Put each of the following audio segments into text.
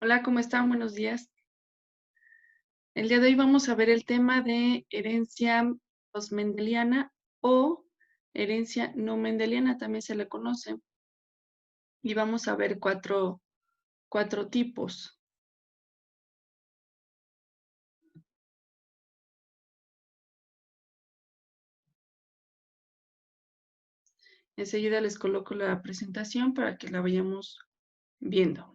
Hola, ¿cómo están? Buenos días. El día de hoy vamos a ver el tema de herencia postmendeliana o herencia no mendeliana, también se le conoce, y vamos a ver cuatro tipos. Enseguida les coloco la presentación para que la vayamos viendo.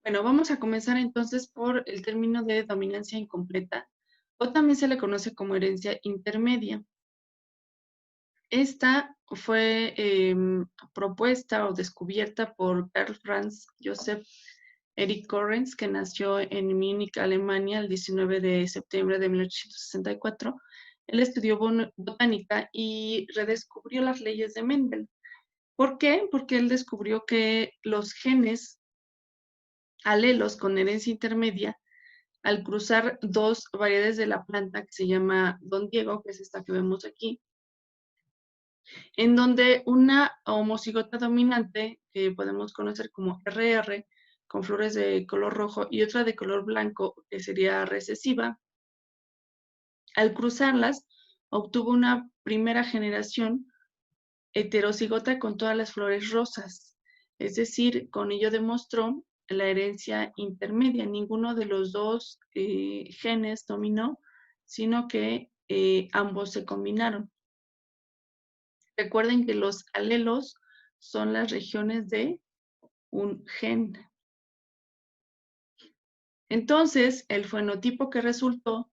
Bueno, vamos a comenzar entonces por el término de dominancia incompleta, o también se le conoce como herencia intermedia. Esta fue propuesta o descubierta por Karl Franz Joseph Erich Correns, que nació en Múnich, Alemania, el 19 de septiembre de 1864. Él estudió botánica y redescubrió las leyes de Mendel. ¿Por qué? Porque él descubrió que los genes alelos con herencia intermedia, al cruzar dos variedades de la planta que se llama Don Diego, que es esta que vemos aquí, en donde una homocigota dominante, que podemos conocer como RR, con flores de color rojo, y otra de color blanco, que sería recesiva, al cruzarlas, obtuvo una primera generación heterocigota con todas las flores rosas. Es decir, con ello demostró la herencia intermedia. Ninguno de los dos genes dominó, sino que ambos se combinaron. Recuerden que los alelos son las regiones de un gen. Entonces, el fenotipo que resultó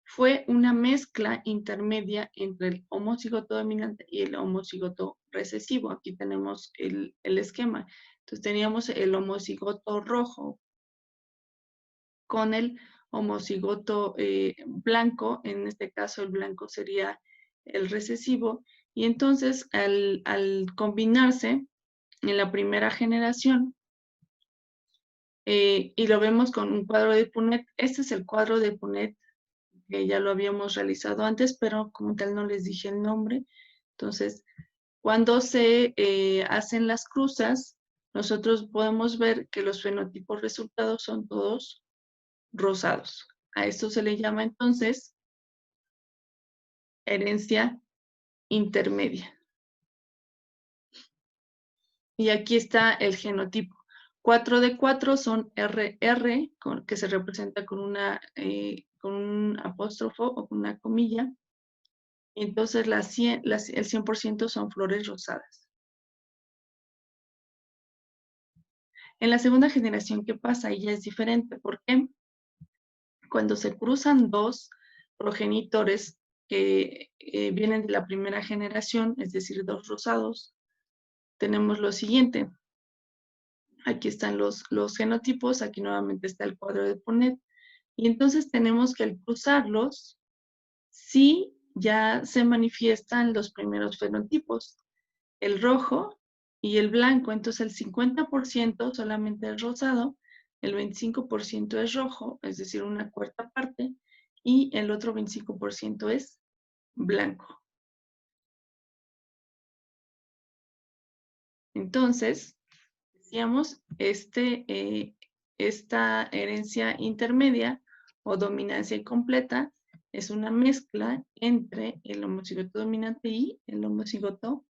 fue una mezcla intermedia entre el homocigoto dominante y el homocigoto recesivo. Aquí tenemos el esquema. Entonces, teníamos el homocigoto rojo con el homocigoto blanco. En este caso, el blanco sería el recesivo. Y entonces, al combinarse en la primera generación, y lo vemos con un cuadro de Punnett. Este es el cuadro de Punnett, que ya lo habíamos realizado antes, pero como tal no les dije el nombre. Entonces, cuando se hacen las cruzas, nosotros podemos ver que los fenotipos resultados son todos rosados. A esto se le llama entonces herencia intermedia. Y aquí está el genotipo. 4 de 4 son RR, que se representa con un apóstrofo o con una comilla. Entonces el 100% son flores rosadas. En la segunda generación, ¿qué pasa? Ahí ya es diferente. ¿Por qué? Cuando se cruzan dos progenitores que vienen de la primera generación, es decir, dos rosados, tenemos lo siguiente. Aquí están los genotipos, aquí nuevamente está el cuadro de Punnett, y entonces tenemos que al cruzarlos, sí ya se manifiestan los primeros fenotipos, el rojo y el blanco. Entonces el 50% solamente es rosado, el 25% es rojo, es decir, una cuarta parte, y el otro 25% es blanco. Entonces, decíamos, esta herencia intermedia o dominancia incompleta es una mezcla entre el homocigoto dominante y el homocigoto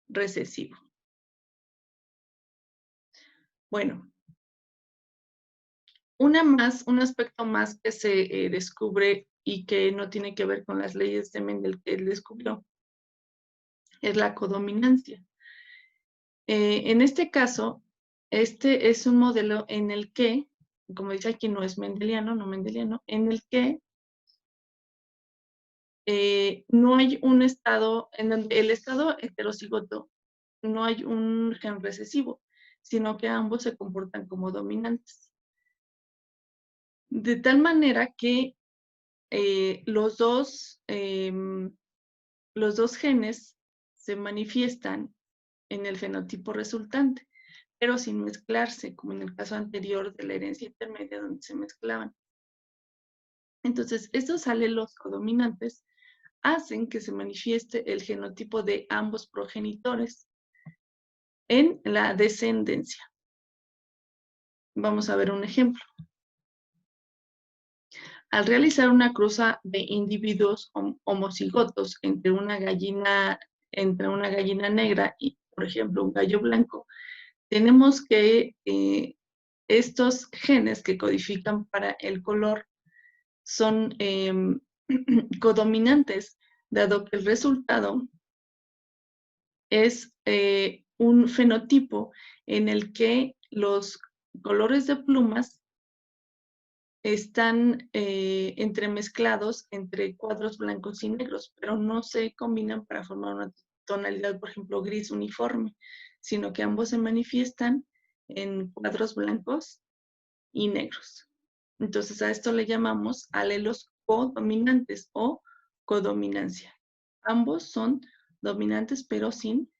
recesivo. Bueno, un aspecto más que se descubre y que no tiene que ver con las leyes de Mendel que él descubrió, es la codominancia. En este caso, este es un modelo en el que, como dice aquí, no es mendeliano, no mendeliano, en el que no hay un estado, en donde el estado heterocigoto no hay un gen recesivo, sino que ambos se comportan como dominantes. De tal manera que eh, los dos, eh, los dos genes se manifiestan en el fenotipo resultante, pero sin mezclarse, como en el caso anterior de la herencia intermedia donde se mezclaban. Entonces, estos alelos codominantes hacen que se manifieste el genotipo de ambos progenitores en la descendencia. Vamos a ver un ejemplo. Al realizar una cruza de individuos homocigotos entre una gallina negra y, por ejemplo, un gallo blanco, tenemos que estos genes que codifican para el color son codominantes, dado que el resultado es un fenotipo en el que los colores de plumas están entremezclados entre cuadros blancos y negros, pero no se combinan para formar una tonalidad, por ejemplo, gris uniforme, sino que ambos se manifiestan en cuadros blancos y negros. Entonces a esto le llamamos alelos codominantes o codominancia. Ambos son dominantes pero sin.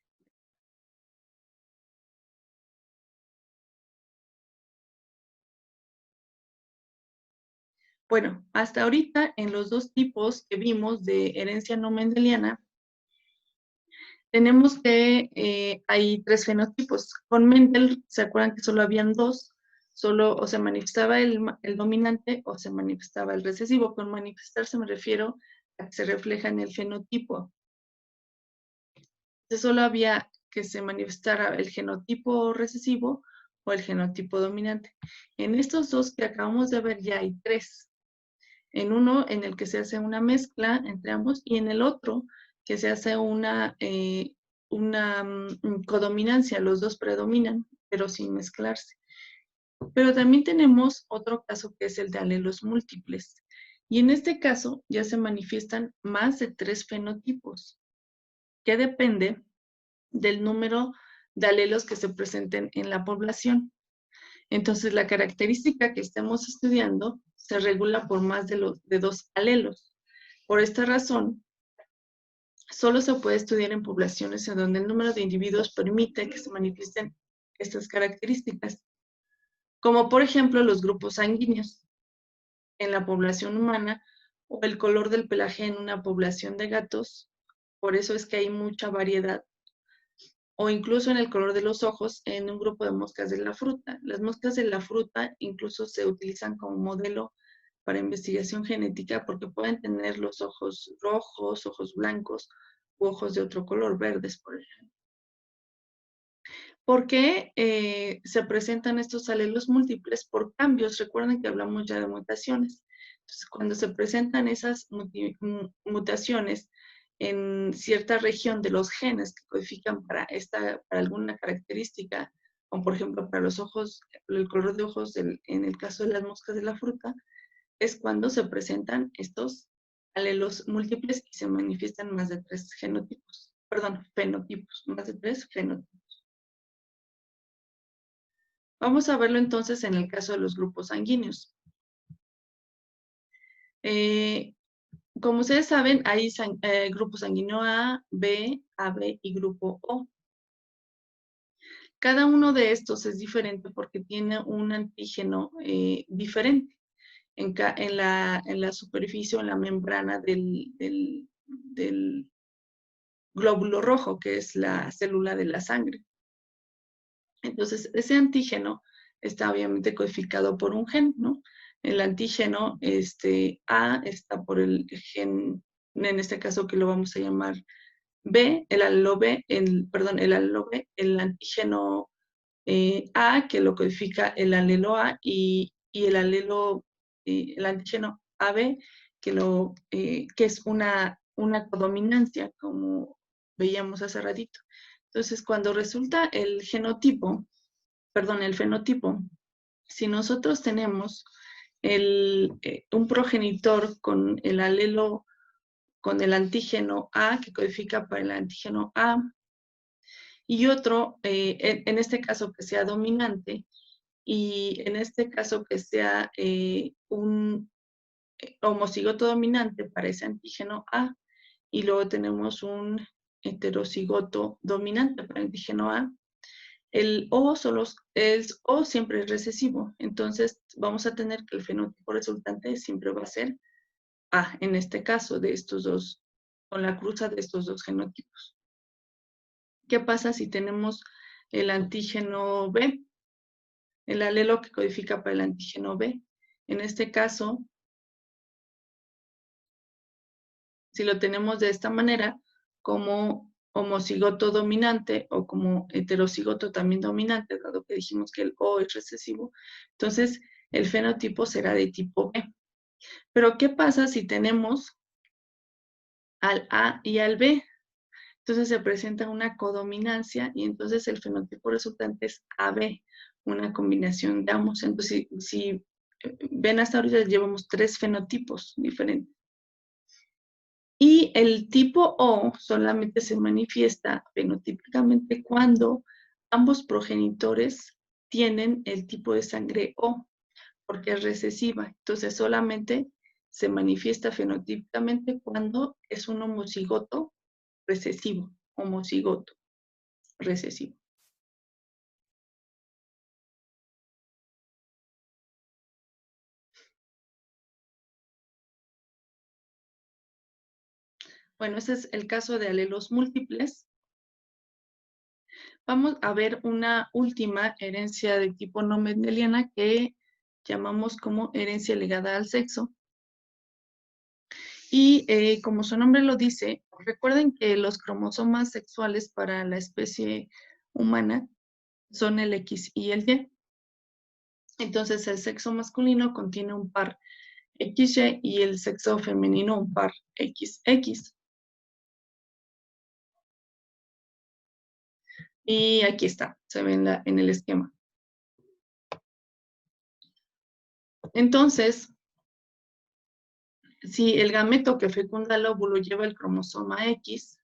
Bueno, hasta ahorita en los dos tipos que vimos de herencia no mendeliana, tenemos que hay tres fenotipos. Con Mendel, ¿se acuerdan que solo habían dos? Solo o se manifestaba el dominante o se manifestaba el recesivo. Con manifestarse me refiero a que se refleja en el fenotipo. Entonces solo había que se manifestara el genotipo recesivo o el genotipo dominante. En estos dos que acabamos de ver ya hay tres. En uno en el que se hace una mezcla entre ambos y en el otro que se hace una codominancia, los dos predominan, pero sin mezclarse. Pero también tenemos otro caso que es el de alelos múltiples. Y en este caso ya se manifiestan más de tres fenotipos, que depende del número de alelos que se presenten en la población. Entonces, la característica que estemos estudiando se regula por más de dos alelos. Por esta razón, solo se puede estudiar en poblaciones en donde el número de individuos permite que se manifiesten estas características, como por ejemplo los grupos sanguíneos en la población humana o el color del pelaje en una población de gatos. Por eso es que hay mucha variedad, o incluso en el color de los ojos en un grupo de moscas de la fruta. Las moscas de la fruta incluso se utilizan como modelo para investigación genética porque pueden tener los ojos rojos, ojos blancos u ojos de otro color, verdes, por ejemplo. ¿Por qué se presentan estos alelos múltiples? Por cambios. Recuerden que hablamos ya de mutaciones. Entonces, cuando se presentan esas mutaciones en cierta región de los genes que codifican para alguna característica, como por ejemplo para los ojos, el color de ojos en el caso de las moscas de la fruta, es cuando se presentan estos alelos múltiples y se manifiestan más de tres fenotipos, más de tres fenotipos. Vamos a verlo entonces en el caso de los grupos sanguíneos. Como ustedes saben, hay grupo sanguíneo A, B, AB y grupo O. Cada uno de estos es diferente porque tiene un antígeno diferente en la superficie o en la membrana del glóbulo rojo, que es la célula de la sangre. Entonces, ese antígeno está obviamente codificado por un gen, ¿no? El antígeno A está por el gen, en este caso que lo vamos a llamar B, el alelo B, el antígeno A, que lo codifica el alelo A, y el antígeno AB, que es una codominancia, como veíamos hace ratito. Entonces, cuando resulta el fenotipo, si nosotros tenemos un progenitor con el alelo, con el antígeno A, que codifica para el antígeno A, y otro, en este caso que sea dominante, y en este caso que sea un homocigoto dominante para ese antígeno A, y luego tenemos un heterocigoto dominante para el antígeno A. El O siempre es recesivo, entonces vamos a tener que el fenotipo resultante siempre va a ser A, en este caso, de estos dos, con la cruza de estos dos genotipos. ¿Qué pasa si tenemos el antígeno B? El alelo que codifica para el antígeno B. En este caso, si lo tenemos de esta manera, como homocigoto dominante o como heterocigoto también dominante, dado que dijimos que el O es recesivo, entonces el fenotipo será de tipo B. Pero ¿qué pasa si tenemos al A y al B? Entonces se presenta una codominancia y entonces el fenotipo resultante es AB, una combinación de ambos. Entonces, si ven hasta ahorita llevamos 3 fenotipos diferentes. Y el tipo O solamente se manifiesta fenotípicamente cuando ambos progenitores tienen el tipo de sangre O, porque es recesiva. Entonces solamente se manifiesta fenotípicamente cuando es un homocigoto recesivo, homocigoto recesivo. Bueno, ese es el caso de alelos múltiples. Vamos a ver una última herencia de tipo no mendeliana que llamamos como herencia ligada al sexo. Y como su nombre lo dice, recuerden que los cromosomas sexuales para la especie humana son el X y el Y. Entonces, el sexo masculino contiene un par XY y el sexo femenino un par XX. Y aquí está, se ve en el esquema. Entonces, si el gameto que fecunda el óvulo lleva el cromosoma X,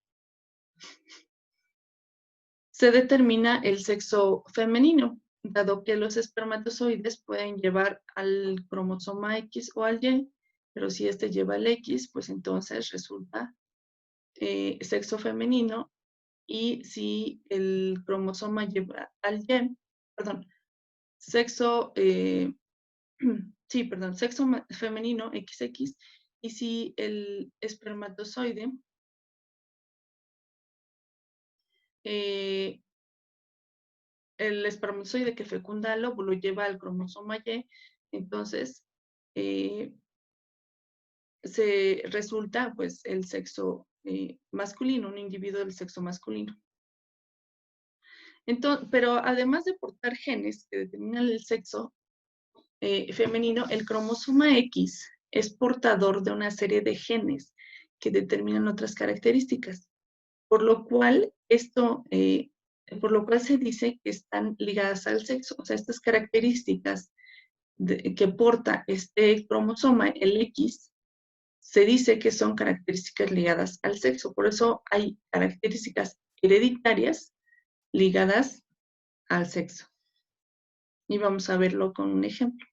se determina el sexo femenino, dado que los espermatozoides pueden llevar al cromosoma X o al Y, pero si este lleva el X, pues entonces resulta sexo femenino, y si el cromosoma lleva al Y, perdón, sexo, sí, perdón, sexo femenino XX, y si el espermatozoide eh, el espermatozoide que fecunda el óvulo lleva al cromosoma Y, entonces eh, se resulta pues el sexo masculino, un individuo del sexo masculino. Entonces, pero además de portar genes que determinan el sexo femenino, el cromosoma X es portador de una serie de genes que determinan otras características, por lo cual por lo cual se dice que están ligadas al sexo. O sea, estas características que porta este cromosoma, el X, se dice que son características ligadas al sexo. Por eso hay características hereditarias ligadas al sexo. Y vamos a verlo con un ejemplo.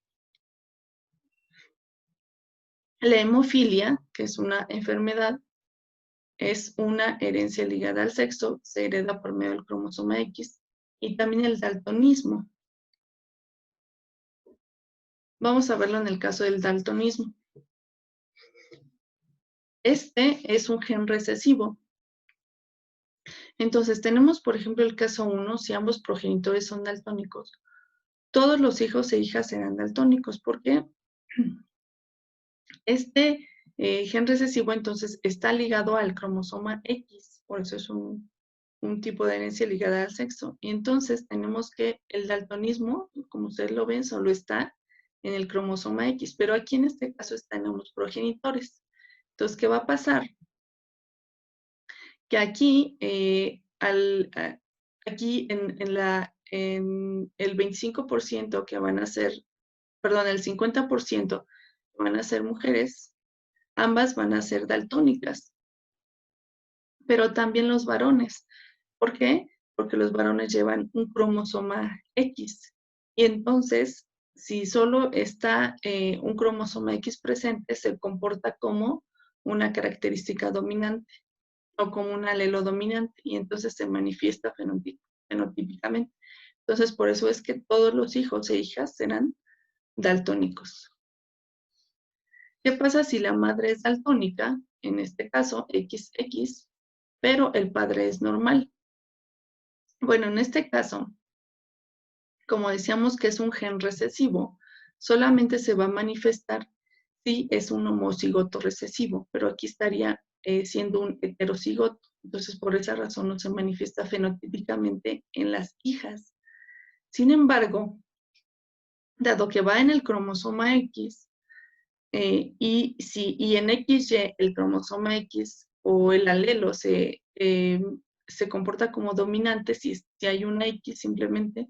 La hemofilia, que es una enfermedad, es una herencia ligada al sexo, se hereda por medio del cromosoma X, y también el daltonismo. Vamos a verlo en el caso del daltonismo. Este es un gen recesivo. Entonces, tenemos, por ejemplo, el caso 1, si ambos progenitores son daltónicos, todos los hijos e hijas serán daltónicos. ¿Por qué? Este gen recesivo, entonces, está ligado al cromosoma X, por eso es un tipo de herencia ligada al sexo. Y entonces tenemos que el daltonismo, como ustedes lo ven, solo está en el cromosoma X, pero aquí en este caso están en los progenitores. Entonces, ¿qué va a pasar? Que aquí, aquí en el 25% que van a ser, perdón, el 50% que van a ser mujeres, ambas van a ser daltónicas, pero también los varones. ¿Por qué? Porque los varones llevan un cromosoma X. Y entonces, si solo está un cromosoma X presente, se comporta como una característica dominante. o como un alelo dominante, y entonces se manifiesta fenotípicamente. Entonces, por eso es que todos los hijos e hijas serán daltónicos. ¿Qué pasa si la madre es daltónica? En este caso, XX, pero el padre es normal. Bueno, en este caso, como decíamos que es un gen recesivo, solamente se va a manifestar si es un homocigoto recesivo, pero aquí estaría siendo un heterocigoto. Entonces, por esa razón no se manifiesta fenotípicamente en las hijas. Sin embargo, dado que va en el cromosoma X, y en XY el cromosoma X o el alelo se comporta como dominante, si hay una X simplemente,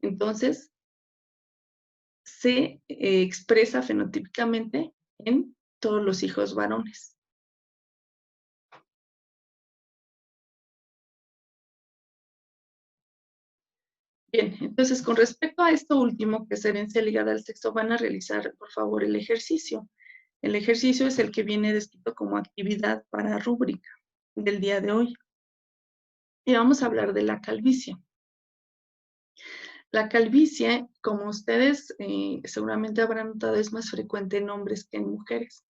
entonces se expresa fenotípicamente en todos los hijos varones. Bien, entonces con respecto a esto último, que es herencia ligada al sexo, van a realizar, por favor, el ejercicio. El ejercicio es el que viene descrito como actividad para rúbrica del día de hoy. Y vamos a hablar de la calvicie. La calvicie, como ustedes seguramente habrán notado, es más frecuente en hombres que en mujeres.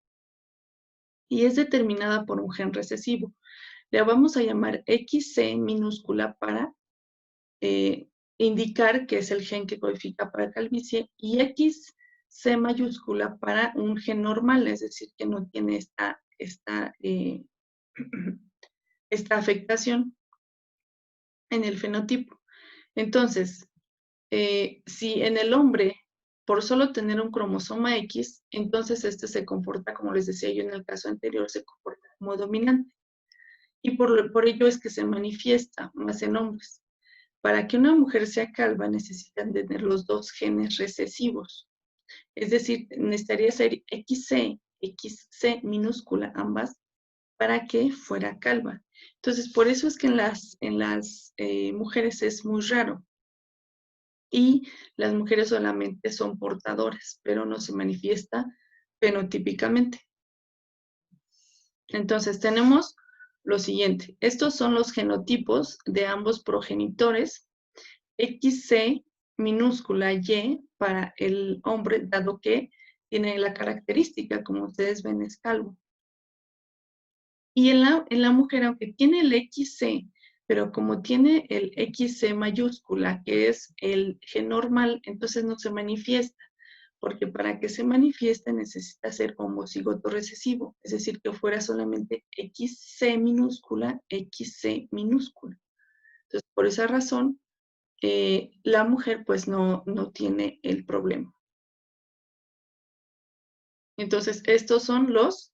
Y es determinada por un gen recesivo. Le vamos a llamar XC minúscula para indicar que es el gen que codifica para calvicie, y XC mayúscula para un gen normal, es decir, que no tiene esta afectación en el fenotipo. Entonces, si en el hombre, por solo tener un cromosoma X, entonces este se comporta, como les decía yo en el caso anterior, se comporta como dominante. Y por ello es que se manifiesta más en hombres. Para que una mujer sea calva necesitan tener los dos genes recesivos. Es decir, necesitaría ser XC minúscula ambas para que fuera calva. Entonces, por eso es que en las mujeres es muy raro. Y las mujeres solamente son portadoras, pero no se manifiesta fenotípicamente. Entonces, tenemos lo siguiente. Estos son los genotipos de ambos progenitores. XC minúscula Y para el hombre, dado que tiene la característica, como ustedes ven, es calvo. Y en la mujer, aunque tiene el XC, pero como tiene el XC mayúscula, que es el gen normal, entonces no se manifiesta, porque para que se manifieste necesita ser homocigoto recesivo, es decir, que fuera solamente XC minúscula, XC minúscula. Entonces, por esa razón, la mujer pues no tiene el problema. Entonces, estos son los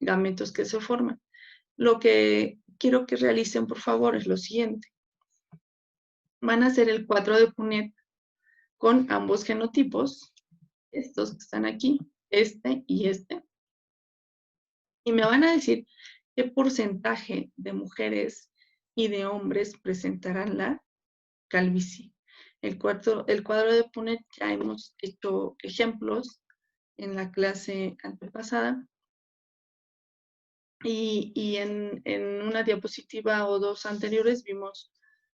gametos que se forman. Lo que quiero que realicen, por favor, es lo siguiente. Van a hacer el cuadro de Punnett con ambos genotipos, estos que están aquí, este y este, y me van a decir qué porcentaje de mujeres y de hombres presentarán la calvicie. El cuadro de Punnett ya hemos hecho ejemplos en la clase antepasada, y en una diapositiva o dos anteriores vimos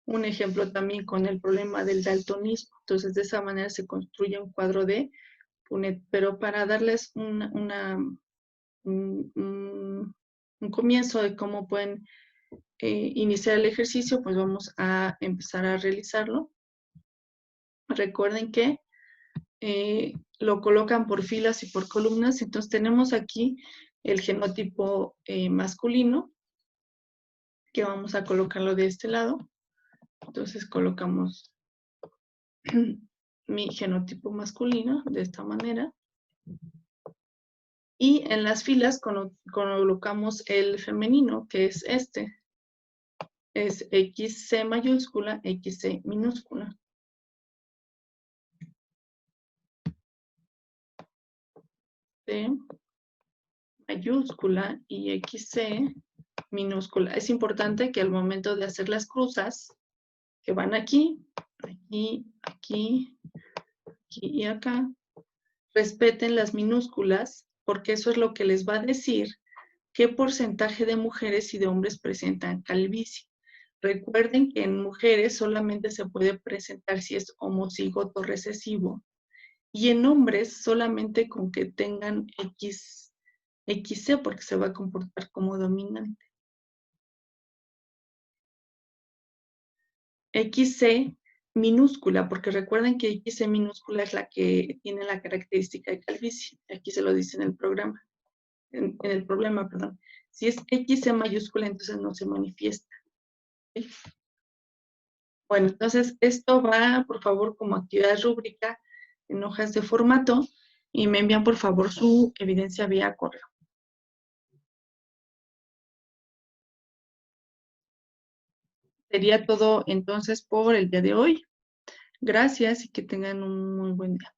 un ejemplo también con el problema del daltonismo. Entonces, de esa manera se construye un cuadro de Punnett. Pero para darles un comienzo de cómo pueden iniciar el ejercicio, pues vamos a empezar a realizarlo. Recuerden que lo colocan por filas y por columnas. Entonces tenemos aquí el genotipo masculino, que vamos a colocarlo de este lado. Entonces colocamos mi genotipo masculino de esta manera. Y en las filas colocamos el femenino, que es este. Es XC mayúscula, XC minúscula. C mayúscula y XC minúscula. Es importante que al momento de hacer las cruzas, que van aquí, aquí, aquí, aquí y acá, respeten las minúsculas, porque eso es lo que les va a decir ¿Qué porcentaje de mujeres y de hombres presentan calvicie? Recuerden que en mujeres solamente se puede presentar si es homocigoto recesivo y en hombres solamente con que tengan XC porque se va a comportar como dominante. XC minúscula, porque recuerden que XC minúscula es la que tiene la característica de calvicie. Aquí se lo dice en el programa, en el problema, perdón. Si es XC mayúscula, entonces no se manifiesta. ¿Sí? Bueno, entonces esto va, por favor, como actividad rúbrica en hojas de formato y me envían, por favor, su evidencia vía correo. Sería todo entonces por el día de hoy. Gracias y que tengan un muy buen día.